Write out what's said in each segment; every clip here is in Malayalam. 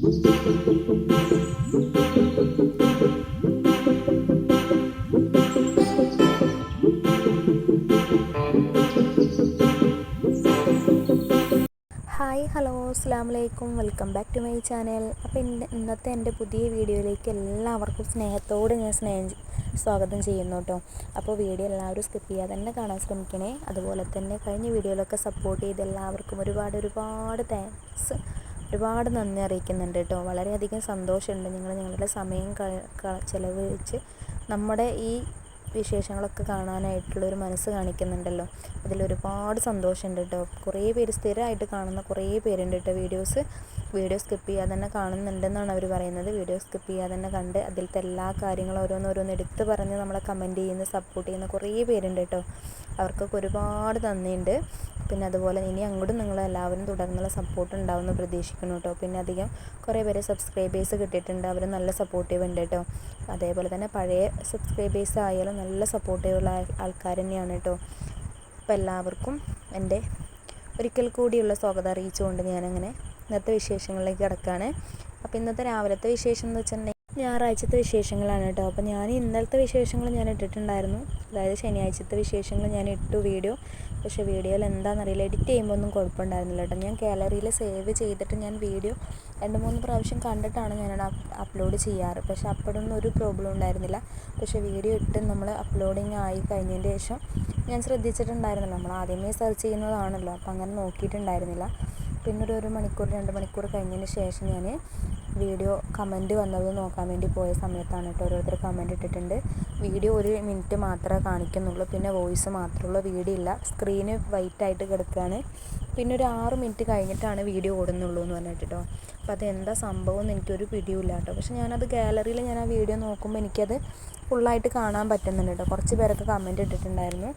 ഹായ് ഹലോ അസ്സലാമു അലൈക്കും, welcome back to my channel. അപ്പോൾ ഇന്നത്തെ എൻ്റെ പുതിയ വീഡിയോയിലേക്ക് എല്ലാവർക്കും സ്നേഹത്തോടെ ഞാൻ സ്വാഗതം ചെയ്യുന്നു കേട്ടോ. അപ്പോൾ വീഡിയോ എല്ലാവരും സ്കിപ്പ് ചെയ്യാതെ തന്നെ കാണാൻ ശ്രമിക്കണേ. അതുപോലെ തന്നെ കഴിഞ്ഞ വീഡിയോയിലൊക്കെ സപ്പോർട്ട് ചെയ്ത് എല്ലാവർക്കും ഒരുപാട് താങ്ക്സ്, ഒരുപാട് നന്ദി അറിയിക്കുന്നുണ്ട് കേട്ടോ. വളരെയധികം സന്തോഷമുണ്ട് നിങ്ങളുടെ സമയം ചിലവഴിച്ച് നമ്മുടെ ഈ വിശേഷങ്ങളൊക്കെ കാണാനായിട്ടുള്ളൊരു മനസ്സ് കാണിക്കുന്നുണ്ടല്ലോ. അതിലൊരുപാട് സന്തോഷമുണ്ട് കേട്ടോ. കുറേ പേര് സ്ഥിരമായിട്ട് കാണുന്ന കുറേ പേരുണ്ട് കേട്ടോ. വീഡിയോ സ്കിപ്പ് ചെയ്യാതെ തന്നെ കാണുന്നുണ്ടെന്നാണ് അവർ പറയുന്നത്. വീഡിയോ സ്കിപ്പ് ചെയ്യാതെ തന്നെ കണ്ട് അതിലത്തെ എല്ലാ കാര്യങ്ങളും ഓരോന്ന് എടുത്ത് പറഞ്ഞ് നമ്മളെ കമൻറ്റ് ചെയ്യുന്ന സപ്പോർട്ട് ചെയ്യുന്ന കുറേ പേരുണ്ട് കേട്ടോ. അവർക്കൊക്കെ ഒരുപാട് നന്ദിയുണ്ട്. പിന്നെ അതുപോലെ ഇനി അങ്ങോട്ടും നിങ്ങളെല്ലാവരും തുടർന്നുള്ള സപ്പോർട്ട് ഉണ്ടാവുമെന്ന് പ്രതീക്ഷിക്കുന്നു കേട്ടോ. പിന്നെ അധികം കുറേ പേര് സബ്സ്ക്രൈബേഴ്സ് കിട്ടിയിട്ടുണ്ട്, അവർ നല്ല സപ്പോർട്ടീവ് ഉണ്ട് കേട്ടോ. അതേപോലെ തന്നെ പഴയ സബ്സ്ക്രൈബേഴ്സ് ആയാലും നല്ല സപ്പോർട്ടീവുള്ള ആൾക്കാർ തന്നെയാണ് കേട്ടോ. അപ്പോൾ എല്ലാവർക്കും എൻ്റെ ഒരിക്കൽ കൂടിയുള്ള സ്വാഗതം അറിയിച്ചുകൊണ്ട് ഞാനങ്ങനെ ഇന്നത്തെ വിശേഷങ്ങളിലേക്ക് കിടക്കുകയാണ്. അപ്പോൾ ഇന്നത്തെ രാവിലത്തെ വിശേഷം എന്ന് വെച്ചിട്ടുണ്ടെങ്കിൽ ഞായറാഴ്ചത്തെ വിശേഷങ്ങളാണ് കേട്ടോ. അപ്പോൾ ഞാൻ ഇന്നലത്തെ വിശേഷങ്ങൾ ഞാൻ ഇട്ടിട്ടുണ്ടായിരുന്നു, അതായത് ശനിയാഴ്ചത്തെ വിശേഷങ്ങൾ ഞാൻ ഇട്ടു വീഡിയോ. പക്ഷേ വീഡിയോയിൽ എന്താണെന്നറിയില്ല, എഡിറ്റ് ചെയ്യുമ്പോൾ ഒന്നും കുഴപ്പമുണ്ടായിരുന്നില്ല കേട്ടോ. ഞാൻ ഗാലറിയിൽ സേവ് ചെയ്തിട്ട് ഞാൻ വീഡിയോ 2-3 പ്രാവശ്യം കണ്ടിട്ടാണ് ഞാനത് അപ്ലോഡ് ചെയ്യാറ്. പക്ഷേ അപ്പോഴൊന്നും ഒരു പ്രോബ്ലം ഉണ്ടായിരുന്നില്ല. പക്ഷേ വീഡിയോ ഇട്ട് നമ്മൾ അപ്ലോഡിങ് ആയി കഴിഞ്ഞതിന് ശേഷം ഞാൻ ശ്രദ്ധിച്ചിട്ടുണ്ടായിരുന്നില്ല. നമ്മൾ ആദ്യമേ സെർച്ച് ചെയ്യുന്നതാണല്ലോ, അപ്പോൾ അങ്ങനെ നോക്കിയിട്ടുണ്ടായിരുന്നില്ല. പിന്നെ ഒരു മണിക്കൂർ 2 മണിക്കൂർ കഴിഞ്ഞതിന് ശേഷം ഞാൻ വീഡിയോ കമൻറ്റ് വന്നത് നോക്കാൻ വേണ്ടി പോയ സമയത്താണ് കേട്ടോ ഓരോരുത്തർ കമൻറ്റ് ഇട്ടിട്ടുണ്ട്. വീഡിയോ 1 മിനിറ്റ് മാത്രമേ കാണിക്കുന്നുള്ളൂ, പിന്നെ വോയിസ് മാത്രമേ ഉള്ളൂ, വീഡിയോ ഇല്ല, സ്ക്രീന് വൈറ്റായിട്ട് കിടക്കുകയാണ്. പിന്നെ ഒരു 6 മിനിറ്റ് കഴിഞ്ഞിട്ടാണ് വീഡിയോ ഓടുന്നുള്ളൂ എന്ന് പറഞ്ഞിട്ട് കേട്ടോ. അപ്പോൾ അതെന്താ സംഭവം എന്ന് എനിക്കൊരു പിടിയില്ല കേട്ടോ. പക്ഷേ ഞാനത് ഗാലറിയിൽ ഞാൻ ആ വീഡിയോ നോക്കുമ്പോൾ എനിക്കത് ഫുള്ളായിട്ട് കാണാൻ പറ്റുന്നുണ്ട് കേട്ടോ. കുറച്ച് പേരൊക്കെ കമൻറ്റ് ഇട്ടിട്ടുണ്ടായിരുന്നു.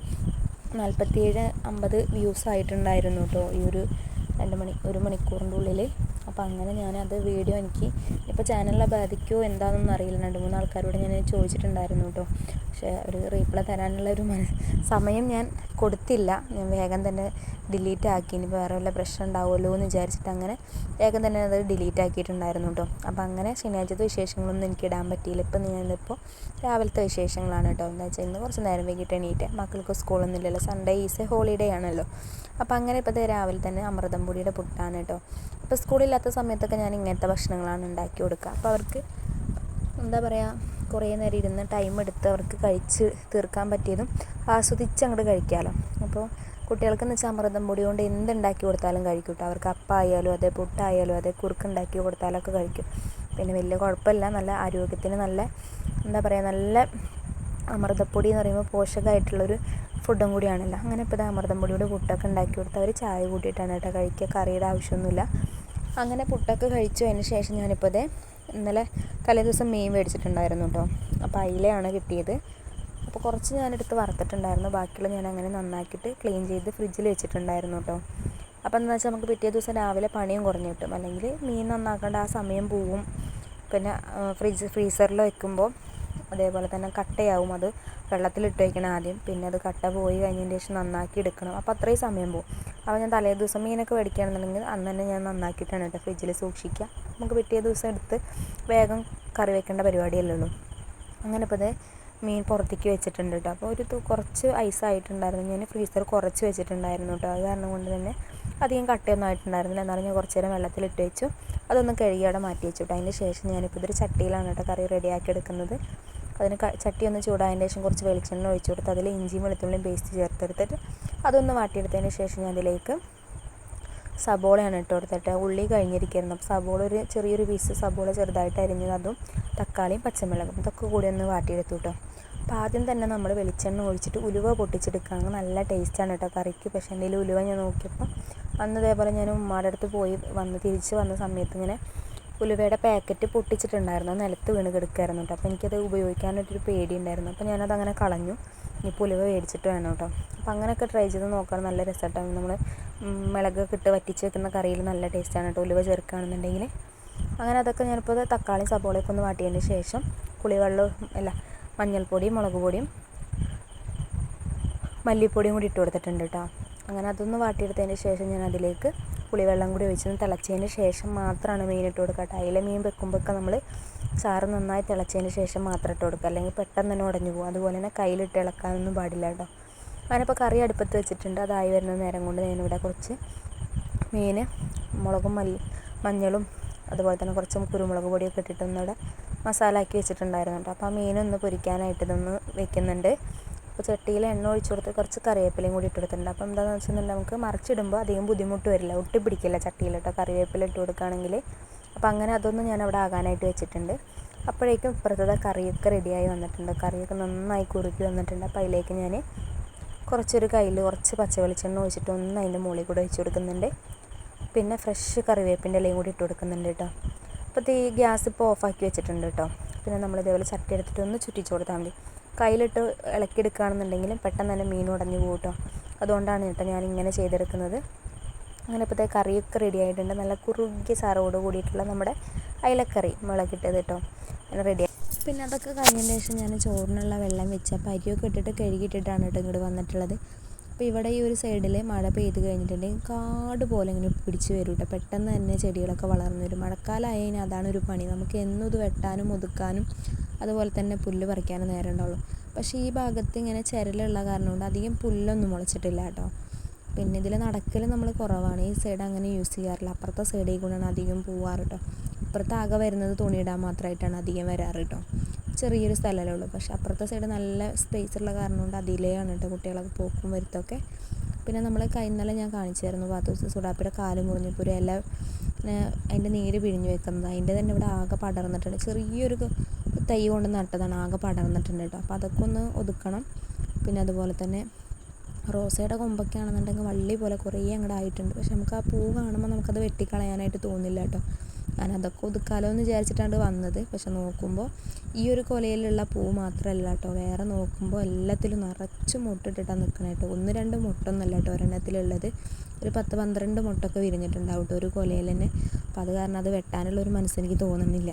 47-50 വ്യൂസ് ആയിട്ടുണ്ടായിരുന്നു കേട്ടോ ഈ ഒരു 1 മണിക്കൂറിൻ്റെ ഉള്ളിൽ. അപ്പോൾ അങ്ങനെ ഞാനത് വീഡിയോ എനിക്ക് ഇപ്പോൾ ചാനലിനെ ബാധിക്കുമോ എന്താണെന്നൊന്നും അറിയില്ല. 2-3 ആൾക്കാരോട് ഞാൻ ചോദിച്ചിട്ടുണ്ടായിരുന്നു കേട്ടോ. പക്ഷേ ഒരു റീപ്ലൈ തരാനുള്ള സമയം ഞാൻ കൊടുത്തില്ല. ഞാൻ വേഗം തന്നെ ഡിലീറ്റ് ആക്കി. ഇനി വേറെ വല്ല പ്രശ്നം ഉണ്ടാവുമല്ലോ എന്ന് വിചാരിച്ചിട്ട് അങ്ങനെ വേഗം തന്നെ അത് ഡിലീറ്റ് ആക്കിയിട്ടുണ്ടായിരുന്നു കേട്ടോ. അപ്പോൾ അങ്ങനെ ശനിയാഴ്ചത്തെ വിശേഷങ്ങളൊന്നും എനിക്ക് ഇടാൻ പറ്റിയില്ല. ഇപ്പം ഞാനിപ്പോൾ രാവിലത്തെ വിശേഷങ്ങളാണ് കേട്ടോ. എന്താ വെച്ചാൽ ഇന്ന് കുറച്ച് നേരം വൈകിട്ട് എണീറ്റ്, മക്കൾക്ക് സ്കൂളൊന്നും ഇല്ലല്ലോ, സൺഡേ ഈസ് ഹോളിഡേ ആണല്ലോ. അപ്പോൾ അങ്ങനെ ഇപ്പോൾ രാവിലെ തന്നെ അമൃതം പൊടിയുടെ പുട്ടാണ് കേട്ടോ. ഇപ്പോൾ സ്കൂളില്ലാത്ത സമയത്തൊക്കെ ഞാൻ ഇങ്ങനത്തെ ഭക്ഷണങ്ങളാണ് ഉണ്ടാക്കി കൊടുക്കുക. അപ്പോൾ അവർക്ക് എന്താ പറയുക, കുറേ നേരം ഇരുന്ന് ടൈം എടുത്ത് അവർക്ക് കഴിച്ച് തീർക്കാൻ പറ്റിയതും ആസ്വദിച്ച് അങ്ങോട്ട് കഴിക്കാമല്ലോ. അപ്പോൾ കുട്ടികൾക്കെന്ന് വെച്ചാൽ അമൃതം പൊടി കൊണ്ട് എന്തുണ്ടാക്കി കൊടുത്താലും കഴിക്കും കേട്ടോ. അവർക്ക് അപ്പമായാലും അതെ, പുട്ടായാലും അതെ, കുറുക്കുണ്ടാക്കി കൊടുത്താലൊക്കെ കഴിക്കും. പിന്നെ വലിയ കുഴപ്പമില്ല, നല്ല ആരോഗ്യത്തിന് നല്ല എന്താ പറയുക, നല്ല അമൃതപ്പൊടി എന്ന് പറയുമ്പോൾ പോഷകമായിട്ടുള്ളൊരു ഫുഡും കൂടിയാണല്ലോ. അങ്ങനെ ഇപ്പോൾ അമൃതം പൊടിയുടെ പുട്ടൊക്കെ ഉണ്ടാക്കി കൊടുത്ത് അവർ ചായ കൂട്ടിയിട്ടാണ് കേട്ടോ കഴിക്കുക, കറിയുടെ ആവശ്യമൊന്നുമില്ല. അങ്ങനെ പുട്ടൊക്കെ കഴിച്ചു. അതിന് ശേഷം ഞാനിപ്പോൾ ഇന്നലെ തലേദിവസം മീൻ മേടിച്ചിട്ടുണ്ടായിരുന്നു കേട്ടോ. അപ്പോൾ അയിലയാണ് കിട്ടിയത്. അപ്പോൾ കുറച്ച് ഞാനെടുത്ത് വറുത്തിട്ടുണ്ടായിരുന്നു, ബാക്കിയുള്ള ഞാൻ അങ്ങനെ നന്നാക്കിയിട്ട് ക്ലീൻ ചെയ്ത് ഫ്രിഡ്ജിൽ വെച്ചിട്ടുണ്ടായിരുന്നു കേട്ടോ. അപ്പോൾ എന്താ വെച്ചാൽ നമുക്ക് പിറ്റേ ദിവസം രാവിലെ പണിയും കുറഞ്ഞു കിട്ടും. അല്ലെങ്കിൽ മീൻ നന്നാക്കേണ്ട ആ സമയം പോവും. പിന്നെ ഫ്രീസറിൽ വെക്കുമ്പോൾ അതേപോലെ തന്നെ കട്ടയാവും. അത് വെള്ളത്തിലിട്ട് വയ്ക്കണം ആദ്യം, പിന്നെ അത് കട്ട പോയി കഴിഞ്ഞതിന് ശേഷം നന്നാക്കി എടുക്കണം. അപ്പോൾ അത്രയും സമയം പോകും. അപ്പോൾ ഞാൻ തലേ ദിവസം മീനൊക്കെ മേടിക്കുകയാണെന്നുണ്ടെങ്കിൽ അന്ന് തന്നെ ഞാൻ നന്നാക്കിയിട്ടാണ് കേട്ടോ ഫ്രിഡ്ജിൽ സൂക്ഷിക്കുക. നമുക്ക് പിറ്റേ ദിവസം എടുത്ത് വേഗം കറി വെക്കേണ്ട പരിപാടിയല്ലേ. അങ്ങനെ ഇപ്പോൾ മീൻ പുറത്തേക്ക് വെച്ചിട്ടുണ്ട് കേട്ടോ. അപ്പോൾ കുറച്ച് ഐസായിട്ടുണ്ടായിരുന്നു, ഞാൻ ഫ്രീസർ കുറച്ച് വെച്ചിട്ടുണ്ടായിരുന്നു കേട്ടോ. അത് കാരണം കൊണ്ട് തന്നെ അധികം കട്ടയൊന്നും ആയിട്ടുണ്ടായിരുന്നില്ല. എന്നാലും ഞാൻ കുറച്ച് നേരം വെള്ളത്തിലിട്ട് വെച്ചു, അതൊന്ന് കഴുകി അവിടെ മാറ്റി വെച്ചു കേട്ടോ. അതിന് ശേഷം ഞാനിപ്പോൾ ഇതൊരു ചട്ടിയിലാണ് കേട്ടോ കറി റെഡിയാക്കി എടുക്കുന്നത്. അതിന് ചട്ടി ഒന്ന് ചൂടായതിന് ശേഷം കുറച്ച് വെളിച്ചെണ്ണ ഒഴിച്ചു കൊടുത്ത് അതിൽ ഇഞ്ചിയും വെളുത്തുള്ളിയും പേസ്റ്റ് ചേർത്തെടുത്തിട്ട് അതൊന്ന് വാട്ടിയെടുത്തതിന് ശേഷം ഞാൻ അതിലേക്ക് സബോളയാണ് ഇട്ട് കൊടുത്തിട്ട് ഉള്ളി കഴിഞ്ഞിരിക്കുന്നു. അപ്പോൾ സബോള ചെറിയൊരു പീസ് സബോള ചെറുതായിട്ട് അരിഞ്ഞത്, അതും തക്കാളിയും പച്ചമുളകും ഇതൊക്കെ കൂടി ഒന്ന് വാട്ടിയെടുത്തു കേട്ടോ. അപ്പോൾ ആദ്യം തന്നെ നമ്മൾ വെളിച്ചെണ്ണ ഒഴിച്ചിട്ട് ഉലുവ പൊട്ടിച്ചെടുക്കുകയാണെങ്കിൽ നല്ല ടേസ്റ്റാണ് കേട്ടോ കറിക്ക്. പക്ഷേ എൻ്റെ ഉലുവ ഞാൻ നോക്കിയപ്പോൾ അന്ന് ഇതേപോലെ ഞാൻ ഉമ്മാടെ അടുത്ത് പോയി തിരിച്ച് വന്ന സമയത്ത് ഇങ്ങനെ ഉലുവയുടെ പാക്കറ്റ് പൊട്ടിച്ചിട്ടുണ്ടായിരുന്നു, നിലത്ത് വീണ് കിടക്കുമായിരുന്നു കേട്ടോ. അപ്പോൾ എനിക്കത് ഉപയോഗിക്കാനായിട്ടൊരു പേടിയുണ്ടായിരുന്നു. അപ്പോൾ ഞാനത് അങ്ങനെ കളഞ്ഞു. ഇനിയിപ്പോൾ ഉലുവ മേടിച്ചിട്ട് വേണം കേട്ടോ. അപ്പോൾ അങ്ങനെയൊക്കെ ട്രൈ ചെയ്ത് നോക്കാൻ നല്ല രസമായിട്ടാണ്. നമ്മൾ മുളകൊക്കെ ഇട്ട് വറ്റിച്ച് വെക്കുന്ന കറിയിൽ നല്ല ടേസ്റ്റാണ് കേട്ടോ ഉലുവ ചേർക്കുകയാണെന്നുണ്ടെങ്കിൽ. അങ്ങനെ അതൊക്കെ ഞാനിപ്പോൾ തക്കാളി സബോളയൊക്കെ ഒന്ന് വാട്ടിയതിന് ശേഷം മഞ്ഞൾപ്പൊടിയും മുളക് പൊടിയും മല്ലിപ്പൊടിയും കൂടി ഇട്ട് കൊടുത്തിട്ടുണ്ട് കേട്ടോ. അങ്ങനെ അതൊന്ന് വാട്ടിയെടുത്തതിന് ശേഷം ഞാൻ അതിലേക്ക് പുളിവെള്ളം കൂടി ഒഴിച്ച് തിളച്ചതിന് ശേഷം മാത്രമാണ് മീൻ ഇട്ട് കൊടുക്കുക കേട്ടോ. അയില മീൻ വെക്കുമ്പോഴൊക്കെ നമ്മൾ ചാറ് നന്നായി തിളച്ചതിന് ശേഷം മാത്രം ഇട്ട് കൊടുക്കുക, അല്ലെങ്കിൽ പെട്ടെന്ന് തന്നെ ഉടഞ്ഞു പോകും. അതുപോലെ തന്നെ കയ്യിലിട്ട് ഇളക്കാനൊന്നും പാടില്ല കേട്ടോ. ഞാനിപ്പോൾ കറി അടുപ്പത്ത് വെച്ചിട്ടുണ്ട്. അതായി വരുന്ന നേരം കൊണ്ട് ഞാനിവിടെ കുറച്ച് മീൻ മുളകും മഞ്ഞളും അതുപോലെ തന്നെ കുറച്ച് കുരുമുളക് പൊടിയൊക്കെ ഇട്ടിട്ടൊന്നിവിടെ മസാല ആക്കി വെച്ചിട്ടുണ്ടായിരുന്നു കേട്ടോ. അപ്പോൾ ആ മീനൊന്ന് പൊരിക്കാനായിട്ട് ഇതൊന്ന് വെക്കുന്നുണ്ട്. അപ്പോൾ ചട്ടിയിൽ എണ്ണ ഒഴിച്ചു കൊടുത്ത് കുറച്ച് കറിവേപ്പിലയും കൂടി ഇട്ട് കൊടുത്തിട്ടുണ്ട്. അപ്പോൾ എന്താണെന്ന് വെച്ചിട്ടുണ്ടെങ്കിൽ നമുക്ക് മറിച്ചിടുമ്പോൾ അധികം ബുദ്ധിമുട്ട് വരില്ല, ഒട്ടി പിടിക്കില്ല ചട്ടിയിൽ കേട്ടോ കറിവേപ്പില ഇട്ട് കൊടുക്കുകയാണെങ്കിൽ. അപ്പോൾ അങ്ങനെ അതൊന്നും ഞാൻ അവിടെ ആകാനായിട്ട് വെച്ചിട്ടുണ്ട്. അപ്പോഴേക്കും ഇപ്പുറത്തെ കറിയൊക്കെ റെഡിയായി വന്നിട്ടുണ്ട്. കറിയൊക്കെ നന്നായി കുറുക്കി വന്നിട്ടുണ്ട്. അപ്പോൾ അതിലേക്ക് ഞാൻ കുറച്ചൊരു കയ്യിൽ കുറച്ച് പച്ച വെളിച്ചെണ്ണ ഒഴിച്ചിട്ട് ഒന്ന് അതിൻ്റെ മുകളിൽ കൂടെ ഒഴിച്ച് കൊടുക്കുന്നുണ്ട്. പിന്നെ ഫ്രഷ് കറിവേപ്പിൻ്റെ ഇലയും കൂടി ഇട്ട് കൊടുക്കുന്നുണ്ട് കേട്ടോ. അപ്പോൾ ഈ ഗ്യാസ് ഇപ്പോൾ ഓഫാക്കി വെച്ചിട്ടുണ്ട് കേട്ടോ. പിന്നെ നമ്മൾ ഇതേപോലെ ചട്ടി എടുത്തിട്ട് ഒന്ന് ചുറ്റിച്ച് കൊടുത്താൽ മതി. കയ്യിലിട്ട് ഇളക്കിയെടുക്കുകയാണെന്നുണ്ടെങ്കിൽ പെട്ടെന്ന് തന്നെ മീൻ ഉടഞ്ഞു പോകും കേട്ടോ. അതുകൊണ്ടാണ് കേട്ടോ ഞാനിങ്ങനെ ചെയ്തെടുക്കുന്നത്. അങ്ങനെ ഇപ്പോഴത്തെ കറിയൊക്കെ റെഡി ആയിട്ടുണ്ട്. നല്ല കുറുകിയ സാറോട് കൂടിയിട്ടുള്ള നമ്മുടെ അയിലക്കറി മുളകിട്ടത് കേട്ടോ അങ്ങനെ റെഡിയായി. പിന്നെ അതൊക്കെ കഴിഞ്ഞതിന് ശേഷം ഞാൻ ചോറിനുള്ള വെള്ളം വെച്ച് അപ്പോൾ അരിയൊക്കെ ഇട്ടിട്ട് കഴുകിയിട്ടിട്ടാണ് കേട്ടോ ഇങ്ങോട്ട് വന്നിട്ടുള്ളത്. അപ്പോൾ ഇവിടെ ഈ ഒരു സൈഡിൽ മഴ പെയ്ത് കഴിഞ്ഞിട്ടുണ്ടെങ്കിൽ കാട് പോലെ ഇങ്ങനെ പിടിച്ച് വരും കേട്ടോ. പെട്ടെന്ന് തന്നെ ചെടികളൊക്കെ വളർന്നു വരും. മഴക്കാലമായി കഴിഞ്ഞാൽ അതാണ് ഒരു പണി. നമുക്ക് എന്നും ഇത് വെട്ടാനും ഒതുക്കാനും അതുപോലെ തന്നെ പുല്ല് പറിക്കാനും നേരം ഉണ്ടാവുള്ളൂ. പക്ഷേ ഈ ഭാഗത്ത് ഇങ്ങനെ ചിരലുള്ള കാരണം കൊണ്ട് അധികം പുല്ലൊന്നും മുളച്ചിട്ടില്ല കേട്ടോ. പിന്നെ ഇതിൽ നടക്കൽ നമ്മൾ കുറവാണ്. ഈ സൈഡ് അങ്ങനെ യൂസ് ചെയ്യാറില്ല. അപ്പുറത്തെ സൈഡിൽ കൂടെയാണ് അധികം പോവാറ് കേട്ടോ. ഇപ്പുറത്ത് ആകെ വരുന്നത് തുണിയിടാൻ മാത്രമായിട്ടാണ് അധികം വരാറ് കേട്ടോ. ചെറിയൊരു സ്ഥലമല്ലേ ഉള്ളൂ. പക്ഷേ അപ്പുറത്തെ സൈഡ് നല്ല സ്പേസ് ഉള്ള കാരണം കൊണ്ട് അതിലെയാണ് കേട്ടോ കുട്ടികളൊക്കെ പോക്കും വരുത്തൊക്കെ. പിന്നെ നമ്മൾ ഇന്നലെ ഞാൻ കാണിച്ചായിരുന്നു പാത്തൂസ് സുഡാപ്പിയുടെ കാല് മുറിഞ്ഞപ്പോൾ ഒരു ഇല അതിൻ്റെ നീര് പിഴിഞ്ഞ് വെക്കുന്നത്. അതിൻ്റെ തന്നെ ഇവിടെ ആകെ പടർന്നിട്ടുണ്ട്. ചെറിയൊരു തൈ കൊണ്ട് നട്ടതാണ്, ആകെ പടർന്നിട്ടുണ്ട് കേട്ടോ. അപ്പോൾ അതൊക്കെ ഒന്ന് ഒതുക്കണം. പിന്നെ അതുപോലെ തന്നെ റോസയുടെ കൊമ്പൊക്കെ ആണെന്നുണ്ടെങ്കിൽ വള്ളി പോലെ കുറേ അങ്ങോട്ട് ആയിട്ടുണ്ട്. പക്ഷെ നമുക്ക് ആ പൂ കാണുമ്പോൾ നമുക്കത് വെട്ടിക്കളയാനായിട്ട് തോന്നില്ല കേട്ടോ. ഞാൻ അതൊക്കെ ഒതുക്കാലോ എന്ന് വിചാരിച്ചിട്ടാണ് വന്നത്. പക്ഷെ നോക്കുമ്പോൾ ഈ ഒരു കൊലയിലുള്ള പൂ മാത്രമല്ല കേട്ടോ, വേറെ നോക്കുമ്പോൾ എല്ലാത്തിലും നിറച്ച് മുട്ടിട്ടിട്ടാണ് നിൽക്കണേ കേട്ടോ. 1-2 മുട്ടൊന്നുമല്ല കേട്ടോ ഒരെണ്ണത്തിലുള്ളത്. ഒരു 10-12 മുട്ടൊക്കെ വിരിഞ്ഞിട്ടുണ്ടാവും കേട്ടോ ഒരു കൊലയിൽ തന്നെ. അപ്പോൾ അത് കാരണം അത് വെട്ടാനുള്ളൊരു മനസ്സെനിക്ക് തോന്നുന്നില്ല.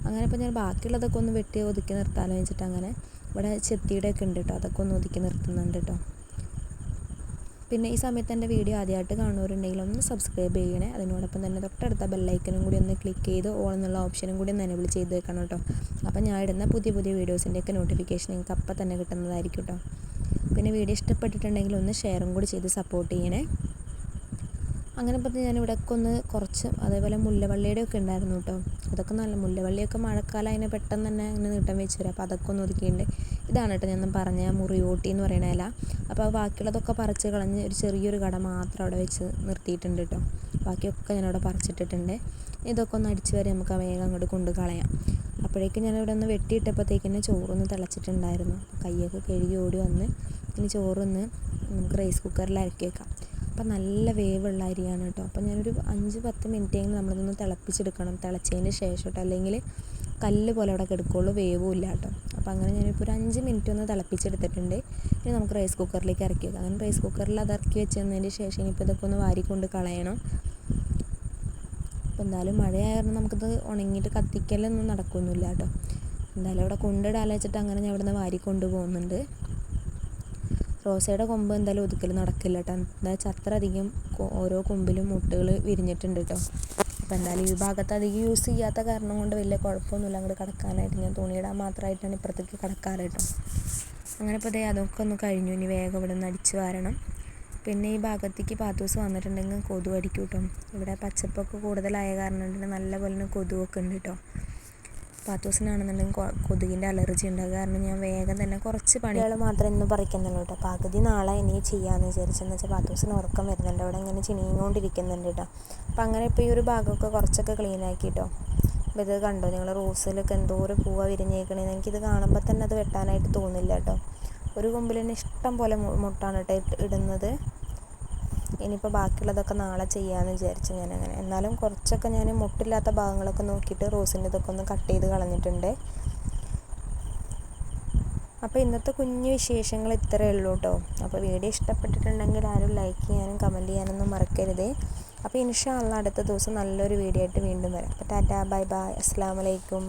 അങ്ങനെ ഇപ്പോൾ ഞാൻ ബാക്കിയുള്ളതൊക്കെ ഒന്ന് വെട്ടി ഒതുക്കി നിർത്താമെന്ന് വെച്ചിട്ട് അങ്ങനെ ഇവിടെ ചെത്തിയുടെയൊക്കെ ഉണ്ട് കേട്ടോ, അതൊക്കെ ഒന്ന് ഒതുക്കി നിർത്തുന്നുണ്ട് കേട്ടോ. പിന്നെ ഈ സമയത്ത് എൻ്റെ വീഡിയോ ആദ്യമായിട്ട് കാണുന്നവരുണ്ടെങ്കിൽ ഒന്ന് സബ്സ്ക്രൈബ് ചെയ്യണേ. അതിനോടൊപ്പം തന്നെ തൊട്ടടുത്ത ബെല്ലൈക്കനും കൂടി ഒന്ന് ക്ലിക്ക് ചെയ്ത് ഓൾ എന്നുള്ള ഓപ്ഷനും കൂടി ഒന്ന് എനേബിൾ ചെയ്ത് വെക്കണം കേട്ടോ. അപ്പോൾ ഞാൻ ഇടുന്ന പുതിയ വീഡിയോസിൻ്റെയൊക്കെ നോട്ടിഫിക്കേഷൻ നിങ്ങൾക്ക് അപ്പം തന്നെ കിട്ടുന്നതായിരിക്കും കേട്ടോ. പിന്നെ വീഡിയോ ഇഷ്ടപ്പെട്ടിട്ടുണ്ടെങ്കിൽ ഒന്ന് ഷെയറും കൂടി ചെയ്ത് സപ്പോർട്ട് ചെയ്യണേ. അങ്ങനെ ഇപ്പോൾ ഞാനിവിടെയൊക്കെ ഒന്ന് കുറച്ച് അതേപോലെ മുല്ലവള്ളിയുടെ ഒക്കെ ഉണ്ടായിരുന്നു കേട്ടോ. അതൊക്കെ നല്ല മുല്ലവള്ളിയൊക്കെ മഴക്കാലം അതിനെ പെട്ടെന്ന് തന്നെ അങ്ങനെ നീട്ടം വെച്ച് വരും. അപ്പോൾ അതൊക്കെ ഒന്ന് ഒതുക്കിയിട്ടുണ്ട്. ഇതാണ് കേട്ടോ ഞാൻ പറഞ്ഞ മുറിയോട്ടി എന്ന് പറയുന്ന ഇല. അപ്പോൾ ബാക്കിയുള്ളതൊക്കെ പറിച്ച് കളഞ്ഞ് ഒരു ചെറിയൊരു കട മാത്രം അവിടെ വെച്ച് നിർത്തിയിട്ടുണ്ട് കേട്ടോ. ബാക്കിയൊക്കെ ഞാനവിടെ പറിച്ചിട്ടിട്ടുണ്ട്. ഇതൊക്കെ ഒന്ന് അടിച്ച് വരെ നമുക്ക് വേഗം അങ്ങോട്ട് കൊണ്ട് കളയാം. അപ്പോഴേക്കും ഞാനിവിടെ ഒന്ന് വെട്ടിയിട്ടപ്പോഴത്തേക്കും ചോറൊന്ന് തിളച്ചിട്ടുണ്ടായിരുന്നു. കയ്യൊക്കെ കഴുകി ഓടി വന്ന് ഇനി ചോറൊന്ന് നമുക്ക് റൈസ് കുക്കറിൽ ഇറക്കി വെക്കാം. അപ്പം നല്ല വേവുള്ള അരിയാണ് കേട്ടോ. അപ്പോൾ ഞാനൊരു 5-10 മിനിറ്റെങ്കിലും നമ്മളിതൊന്ന് തിളപ്പിച്ചെടുക്കണം. തിളച്ചതിന് ശേഷം കേട്ടോ, അല്ലെങ്കിൽ കല്ല് പോലെ അവിടെ കിടക്കുള്ളൂ, വേവുമില്ല കേട്ടോ. അപ്പോൾ അങ്ങനെ ഞാനിപ്പോൾ ഒരു 5 മിനിറ്റ് ഒന്ന് തിളപ്പിച്ചെടുത്തിട്ടുണ്ട്. ഇനി നമുക്ക് റൈസ് കുക്കറിലേക്ക് ഇറക്കി വെക്കാം. അങ്ങനെ റൈസ് കുക്കറിൽ അത് ഇറക്കി വെച്ചതിന് ശേഷം ഇനിയിപ്പോൾ ഇതൊക്കെ ഒന്ന് വാരിക്കൊണ്ട് കളയണം. അപ്പോൾ എന്തായാലും മഴയായ കാരണം നമുക്കിത് ഉണങ്ങിയിട്ട് കത്തിക്കലൊന്നും നടക്കൊന്നുമില്ല കേട്ടോ. എന്തായാലും അവിടെ കൊണ്ടിടാൻ വെച്ചിട്ട് അങ്ങനെ ഞാൻ ഇവിടെ നിന്ന് വാരിക്കൊണ്ട് പോകുന്നുണ്ട്. റോസയുടെ കൊമ്പ് എന്തായാലും ഒതുക്കൽ നടക്കില്ല കേട്ടോ. എന്താ വെച്ചാൽ അത്ര അധികം ഓരോ കൊമ്പിലും മുട്ടുകൾ വിരിഞ്ഞിട്ടുണ്ട് കേട്ടോ. അപ്പോൾ എന്തായാലും ഈ ഭാഗത്ത് അധികം യൂസ് ചെയ്യാത്ത കാരണം കൊണ്ട് വലിയ കുഴപ്പമൊന്നുമില്ല അങ്ങോട്ട് കിടക്കാനായിട്ട്. ഞാൻ തുണിയിടാൻ മാത്രമായിട്ടാണ് ഇപ്പുറത്തേക്ക് കിടക്കാറ് കേട്ടോ. അങ്ങനെ ഇപ്പോൾ അതൊക്കെ ഒന്ന് കഴിഞ്ഞു. ഇനി വേഗം ഇവിടെ നിന്ന് അടിച്ച് വാരണം. പിന്നെ ഈ ഭാഗത്തേക്ക് പാത്തൂസ് വന്നിട്ടുണ്ടെങ്കിൽ കൊതു അടിക്കും കേട്ടോ. ഇവിടെ പച്ചപ്പൊക്കെ കൂടുതലായ കാരണം കൊണ്ട് നല്ലപോലെ കൊതുവൊക്കെ ഉണ്ട് കേട്ടോ. പാത്തൂസിനാണെന്നുണ്ടെങ്കിൽ കൊതുകിൻ്റെ അലർജി ഉണ്ട്. അത് കാരണം ഞാൻ വേഗം തന്നെ കുറച്ച് പണികൾ മാത്രമേ ഇന്ന് പറിക്കുന്നുള്ളൂ കേട്ടോ. പകുതി നാളെ ഇനി ചെയ്യാമെന്ന് വിചാരിച്ചെന്ന് വെച്ചാൽ പാത്തൂസിന് ഉറക്കം വരുന്നുണ്ട്. അവിടെ ഇങ്ങനെ ചിണിങ്ങോണ്ടിരിക്കുന്നുണ്ട് കേട്ടോ. അപ്പോൾ അങ്ങനെ ഇപ്പോൾ ഈ ഒരു ഭാഗമൊക്കെ കുറച്ചൊക്കെ ക്ലീൻ ആക്കി കേട്ടോ. അപ്പോൾ ഇത് കണ്ടോ നിങ്ങൾ, റോസിലൊക്കെ എന്തോരം പൂവ വിരിഞ്ഞേക്കണേന്ന്. എനിക്കിത് കാണുമ്പോൾ തന്നെ അത് വെട്ടാനായിട്ട് തോന്നില്ല കേട്ടോ. ഒരു കൊമ്പിൽ തന്നെ ഇഷ്ടം പോലെ മുട്ടാണ് കേട്ടോ ഇടുന്നത്. ഇനിയിപ്പോൾ ബാക്കിയുള്ളതൊക്കെ നാളെ ചെയ്യാമെന്ന് വിചാരിച്ചു ഞാനങ്ങനെ. എന്നാലും കുറച്ചൊക്കെ ഞാൻ മുട്ടില്ലാത്ത ഭാഗങ്ങളൊക്കെ നോക്കിയിട്ട് റോസിൻ്റെ ഇതൊക്കെ ഒന്ന് കട്ട് ചെയ്ത് കളഞ്ഞിട്ടുണ്ട്. അപ്പോൾ ഇന്നത്തെ കുഞ്ഞു വിശേഷങ്ങൾ ഇത്രയേ ഉള്ളൂ കേട്ടോ. അപ്പോൾ വീഡിയോ ഇഷ്ടപ്പെട്ടിട്ടുണ്ടെങ്കിൽ ആരും ലൈക്ക് ചെയ്യാനും കമൻറ്റ് ചെയ്യാനൊന്നും മറക്കരുത്. അപ്പോൾ ഇൻഷാ അല്ലാഹ് അടുത്ത ദിവസം നല്ലൊരു വീഡിയോ ആയിട്ട് വീണ്ടും വരാം. അപ്പോൾ ടാറ്റാ, ബൈ ബൈ, അസ്സലാമു അലൈക്കും.